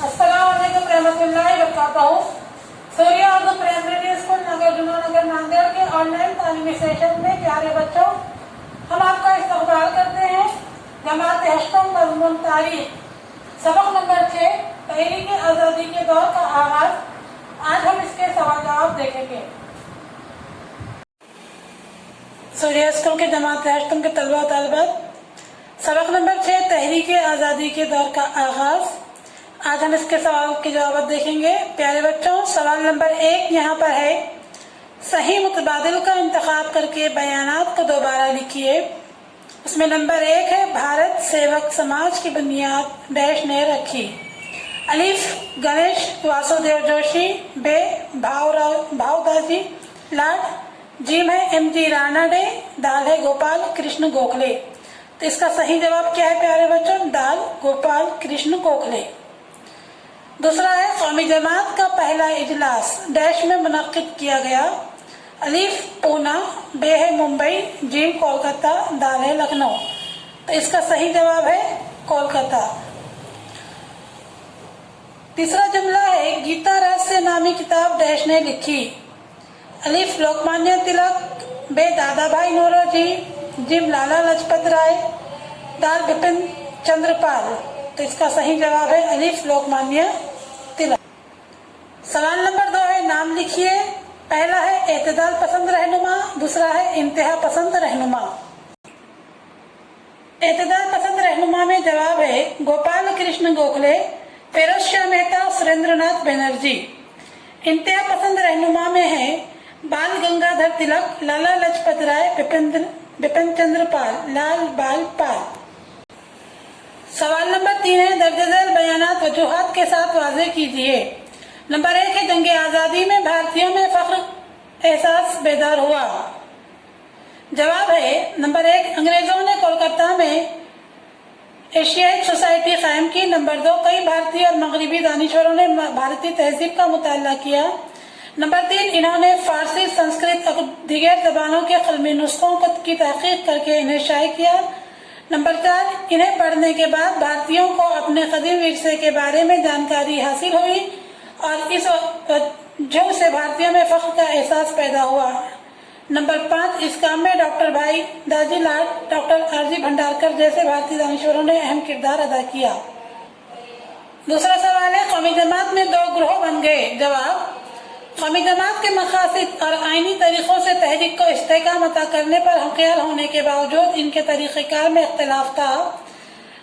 अस्सलामुअलैकुम रहमतुल्लाहि वबरकातुहू। Surya Urdu primary school नगर जुम्मनगर नांदेड़ के ऑनलाइन तालीमी सेशन में प्यारे बच्चों, हम आपका इस्तकबाल करते हैं। जमात अष्टम मज़मून तारीख सबक नंबर 6 तहरीक आज़ादी के दौर का आगाज। आज हम इसके सवाल जवाब देखेंगे। सूर्या स्कूल के जमात अष्टम के तलबा तालिबात, सबक नंबर 6 तहरीक आज़ादी के दौर का आगाज। आज हम इसके सवाल के जवाब देखेंगे। प्यारे बच्चों, सवाल नंबर 1 यहाँ पर है, सही मुतबादिल का इंतखाब करके बयानात को दोबारा लिखिए। उसमें नंबर 1 है, भारत सेवक समाज की बुनियाद डैश ने रखी। अलिफ गणेश वासुदेव जोशी, बे भावदाजी लाड, जीम है MG राणा डे, दाल है गोपाल कृष्ण गोखले। तो इसका सही जवाब क्या है प्यारे बच्चों? दाल गोपाल कृष्ण गोखले। दूसरा है, कौमी जमात का पहला इजलास डैश में मुनक्किद किया गया। अलिफ पूना, बे है मुंबई, जीम कोलकाता, दाल है लखनऊ। तो इसका सही जवाब है कोलकाता। तीसरा जुमला है, गीता रहस्य नामी किताब डैश ने लिखी। अलिफ लोकमान्य तिलक, बे दादा भाई नौरोजी, जिम लाला लाजपत राय, दाल बिपिन चंद्रपाल। तो इसका सही जवाब है अलिफ लोकमान्य तिलक। सवाल नंबर 2 है, नाम लिखिए। पहला है एतदाल पसंद रहनुमा, दूसरा है इंतहा पसंद रहनुमा। एतदाल पसंद रहनुमा में जवाब है गोपाल कृष्ण गोखले, फिरोज शाह मेहता, सुरेंद्रनाथ बनर्जी। इंतहा पसंद रहनुमा में है बाल गंगाधर तिलक, लाला लाजपत राय, बिपिन चंद्र पाल, लाल बाल पाल। सवाल नंबर 3 है, दर्ज झेल बयानात वजूहात के साथ वाज़े कीजिए। नंबर 1 है, जंग आज़ादी में भारतीयों में फख्र एहसास बेदार हुआ। जवाब है नंबर 1, अंग्रेजों ने कोलकाता में एशियाई सोसाइटी कायम की। नंबर 2, कई भारतीय और मगरबी दानिशवरों ने भारतीय तहजीब का मुताला किया। नंबर 3, इन्होंने फारसी, संस्कृत और दीगर जबानों के क़लमी नुस्खों की तहकीक करके इन्हें शाये किया। नंबर 4, इन्हें पढ़ने के बाद भारतीयों को अपने कदीम विरसे के बारे में जानकारी हासिल हुई और इस वजह से भारतीयों में फख्र का एहसास पैदा हुआ। नंबर 5, इस काम में डॉक्टर भाई दाजी लाड, डॉक्टर RG भंडारकर जैसे भारतीय दानिशवरों ने अहम किरदार अदा किया। दूसरा सवाल है, कौमी जमात में 2 ग्रोह बन गए। जवाब, कौमी जमात के मकासद और आईनी तरीकों से तहरीक को इस्तेहकाम अता करने पर हमख्याल होने के बावजूद इनके तरीक़ेकार में इख्तिलाफ था।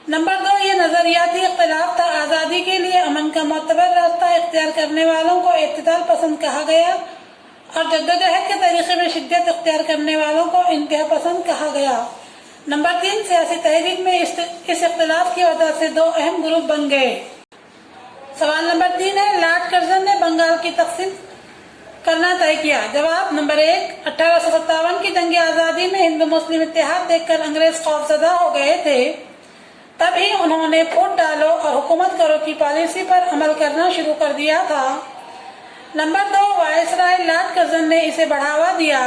नंबर 2, ये नजरियाती इख्तिलाफ था। आज़ादी के लिए अमन का मोतबर रास्ता इख्तियार करने वालों को इत्तेदाल पसंद कहा गया और जद्दोजहद के तरीके में शिद्दत इख्तियार करने वालों को इंतहा पसंद कहा गया। नंबर 3, सियासी तहरीक में इस इख्तिलाफ की वजह से 2 अहम ग्रुप बन गए। सवाल नंबर 3 है, लॉर्ड कर्जन ने बंगाल की तकसीम करना तय किया। जवाब, नंबर 1, 1857 की जंग आज़ादी में हिंदू मुस्लिम इत्तेहाद देखकर अंग्रेज खौफजदा हो गए थे। तभी उन्होंने फूट डालो और हुकूमत करो की पॉलिसी पर अमल करना शुरू कर दिया था। नंबर 2, वायसराय लॉर्ड कर्जन ने इसे बढ़ावा दिया।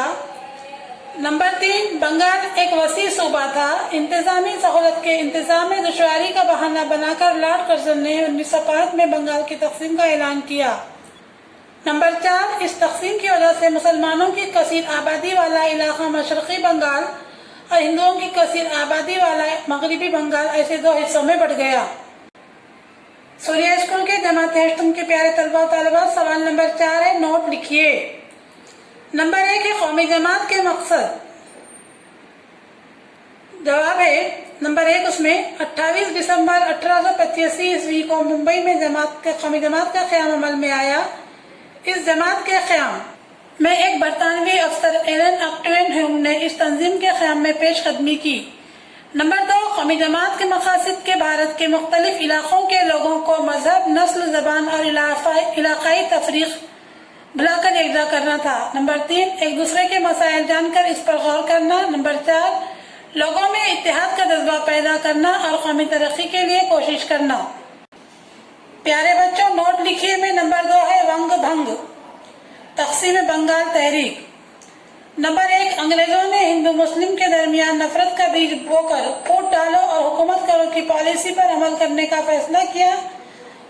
नंबर 3, बंगाल एक वसी सूबा था। इंतजामी सहूलत के इंतजाम में दुश्वारी का बहाना बनाकर लॉर्ड कर्जन ने 1905 में बंगाल की तकसीम का ऐलान किया। नंबर 4, इस तकसीम की वजह से मुसलमानों की कसीर आबादी वाला इलाका मशरकी बंगाल और हिंदुओं की कसीर आबादी वाला मगरबी बंगाल ऐसे 2 हिस्सों में बढ़ गया। सूर्या स्कूल के जमात अष्टम के प्यारे तलबा तालिबात, सवाल नंबर 4 है, नोट लिखिए। नंबर 1 है, कौमी जमात के मकसद। जवाब है नंबर 1, उसमें 28 दिसंबर 1885 ईस्वी को मुंबई में कौमी जमात का क़याम अमल में आया। इस जमात के क़याम में एक बरतानवी अफसर एलन ऑक्टेवियन ह्यूम ने इस तंजीम के क़याम में पेश कदमी की। नंबर 2, कौमी जमात के मकासद के भारत के मुख्तलिफ इलाकों के लोगों को मजहब, नस्ल, जबान और इलाकाई तफरीक भुलाकर एकजा करना था। नंबर 3, एक दूसरे के मसाइल जानकर इस पर गौर करना। नंबर 4, लोगों में इत्तेहाद का जज्बा पैदा करना और कौमी तरक्की के लिए कोशिश करना। प्यारे बच्चों, नोट लिखिए में नंबर 2 है, वंग भंग तकसीम बंगाल तहरीक। नंबर 1, अंग्रेजों ने हिंदू मुस्लिम के दरमियान नफरत का बीज बोकर फूट डालो और हुकूमत करो की पॉलिसी पर अमल करने का फैसला किया।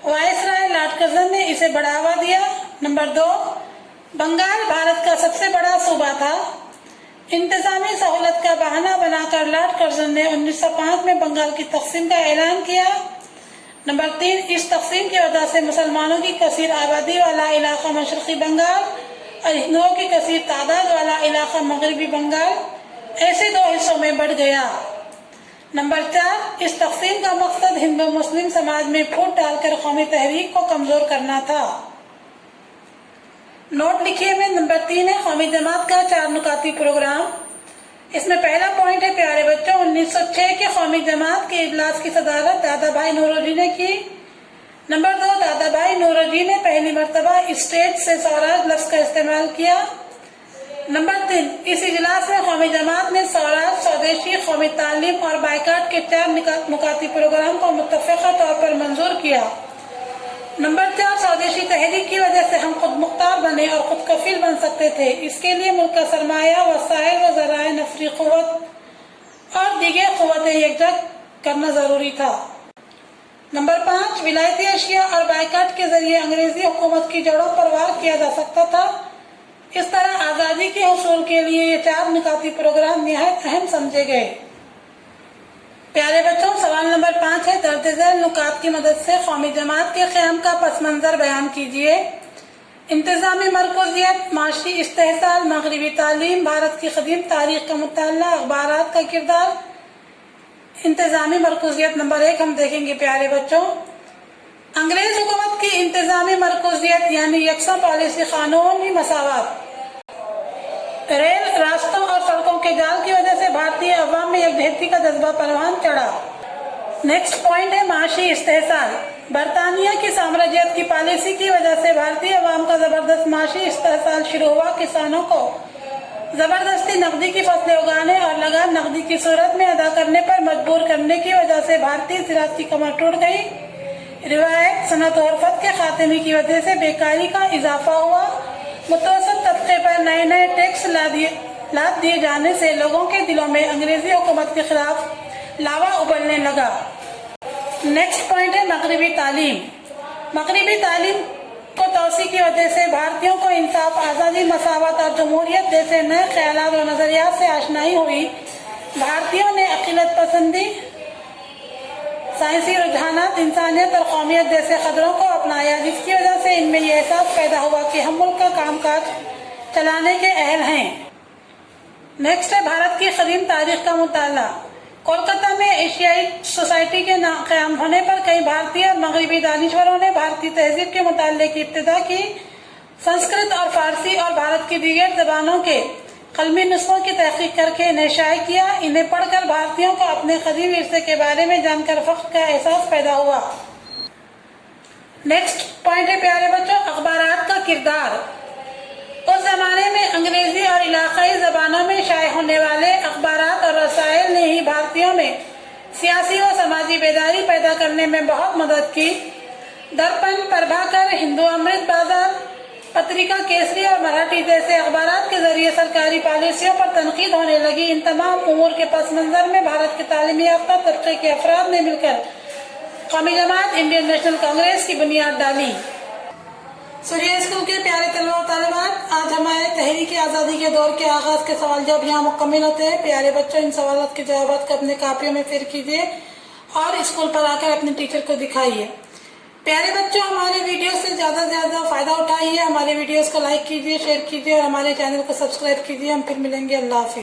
वायसराय लॉर्ड कर्जन ने इसे बढ़ावा दिया। नंबर 2, बंगाल भारत का सबसे बड़ा सूबा था। इंतजामी सहूलत का बहाना बनाकर लॉर्ड कर्जन ने 1905 में बंगाल की तकसीम का ऐलान किया। नंबर 3, इस तकसीम की वजह से मुसलमानों की कसीर आबादी वाला इलाका मशरकी बंगाल और हिंदुओं की कसीर तादाद वाला इलाका मगरबी बंगाल ऐसे 2 हिस्सों में बढ़ गया। नंबर 4, इस तकसीम का मकसद हिंदू मुस्लिम समाज में फूट डालकर कौमी तहरीक को कमजोर करना था। नोट लिखिए में नंबर 3 है कौमी जमात का 4 नुकाती प्रोग्राम। इसमें पहला पॉइंट है प्यारे बच्चों, 1906 के कौमी जमात के इजलास की सदारत दादा भाई नौरोजी ने की। नंबर 2, दादा भाई नौरोजी ने पहली मर्तबा स्टेज से स्वराज लफ्ज का इस्तेमाल किया। नंबर 3, इस इजलास में कौमी जमात ने स्वराज, स्वदेशी, कौमी तालीम और बाइकाट के 4 नुकाती प्रोग्राम को मुत्तफ़क़ा तौर पर मंजूर किया। नंबर 4, स्वदेशी तहरीक की वजह से हम खुद मुख्तार बने और खुद कफील बन सकते थे। इसके लिए मुल्क का सरमाया, वसाइल व ज़राए नफरी क़ुव्वत और दीगर क़ुव्वतें यकजा करना जरूरी था। नंबर 5, विलायती अशिया और बाइकाट के जरिए अंग्रेजी हुकूमत की जड़ों पर वार किया जा सकता था। इस तरह आज़ादी के हुसूल के लिए ये 4 नुकाती प्रोग्राम निहायत अहम समझे गए। प्यारे बच्चों, सवाल नंबर 5 है, दर्ज झैल नुकात की मदद से कौमी जमात के क़याम का पस मंज़र बयान कीजिए। इंतज़ामी मरकज़ियत, माशी इस्तेहसाल, मगरबी तालीम, भारत की क़दीम तारीख़ का मुताला, अखबारात का किरदार। इंतज़ामी मरकज़ियत नंबर 1 हम देखेंगे प्यारे बच्चों। अंग्रेज हुकूमत की इंतज़ामी मरकज़ियत यानी यकसा पॉलिसी, कानूनी मसावत। रेल, रास्तों और सड़कों के जाल की वजह से भारतीय अवाम में यकजहती का जज्बा परवान चढ़ा। नेक्स्ट पॉइंट है माशी इस्तेहसाल। बरतानिया की साम्राज्यत की पॉलिसी की वजह से भारतीय अवाम का जबरदस्त माशी इस्तेहसाल शुरू हुआ। किसानों को जबरदस्ती नकदी की फसलें उगाने और लगान नकदी की सूरत में अदा करने पर मजबूर करने की वजह से भारतीय ज़राअत की कमर टूट गई। रिवायत, सनत और उर्फत के खात्मे की वजह से बेकारी का इजाफा हुआ। मुतवसत तबके पर नए नए टैक्स लाद दिए जाने से लोगों के दिलों में अंग्रेजी हुकूमत के खिलाफ लावा उबलने लगा। नेक्स्ट पॉइंट है मगरबी तालीम। मगरबी तालीम को तोसी की वजह से भारतीयों को इंसाफ, आज़ादी, मसावत और जमहूरियत जैसे नए ख्यालात और नजरियात से आशनाई हुई। भारतीयों ने अक़ीदत पसंदी, साइंसी रुझानात, इंसानियत और कौमियत जैसे खदरों को अपनाया, जिसकी वजह से इनमें यह एहसास पैदा हुआ कि हम मुल्क का कामकाज चलाने के अहल हैं। नेक्स्ट है भारत की कदीम तारीख का मुताला। कोलकाता में एशियाई सोसाइटी के क़याम होने पर कई भारतीय और मगरबी दानिश्वरों ने भारतीय तहजीब के मुताले की इब्तिदा की। संस्कृत और फारसी और भारत की दीगर ज़बानों के कलमी नुस्खों की तहकीक करके इन्हें शाये किया। इन्हें पढ़कर भारतीयों को अपने कदीम विरसे के बारे में जानकर फ़ख्र का एहसास पैदा हुआ। नेक्स्ट पॉइंट है प्यारे बच्चों, अखबारात का किरदार। उस जमाने में अंग्रेजी और इलाकाई ज़बानों में शाये होने वाले अखबारात और रसायल ने ही भारतीयों में सियासी व समाजी बेदारी पैदा करने में बहुत मदद की। दर्पण, प्रभाकर, हिंदू अमृत बाजार, पत्रिका केसरी और मराठी जैसे अखबारात के जरिए सरकारी पॉलिसियों पर तनकीद होने लगी। इन तमाम उमूर के पस मंजर में भारत के तालीमी याफ्ता तबके के अफराद ने मिलकर कौमी जमात इंडियन नेशनल कांग्रेस की बुनियाद डाली। सूर्य स्कूल के प्यारे तलबा और तालिबात, आज हमारे तहरीक आज़ादी के दौर के आगाज के सवाल जवाब यहाँ मुकम्मल होते हैं। प्यारे बच्चों, इन सवालों के जवाब को अपने कापियों में फिर कीजिए और स्कूल पर आकर अपने टीचर को दिखाइए। प्यारे बच्चों, हमारे वीडियो से ज़्यादा फ़ायदा उठाइए। हमारे वीडियोस को लाइक कीजिए, शेयर कीजिए और हमारे चैनल को सब्सक्राइब कीजिए। हम फिर मिलेंगे। अल्लाह हाफ़िज़।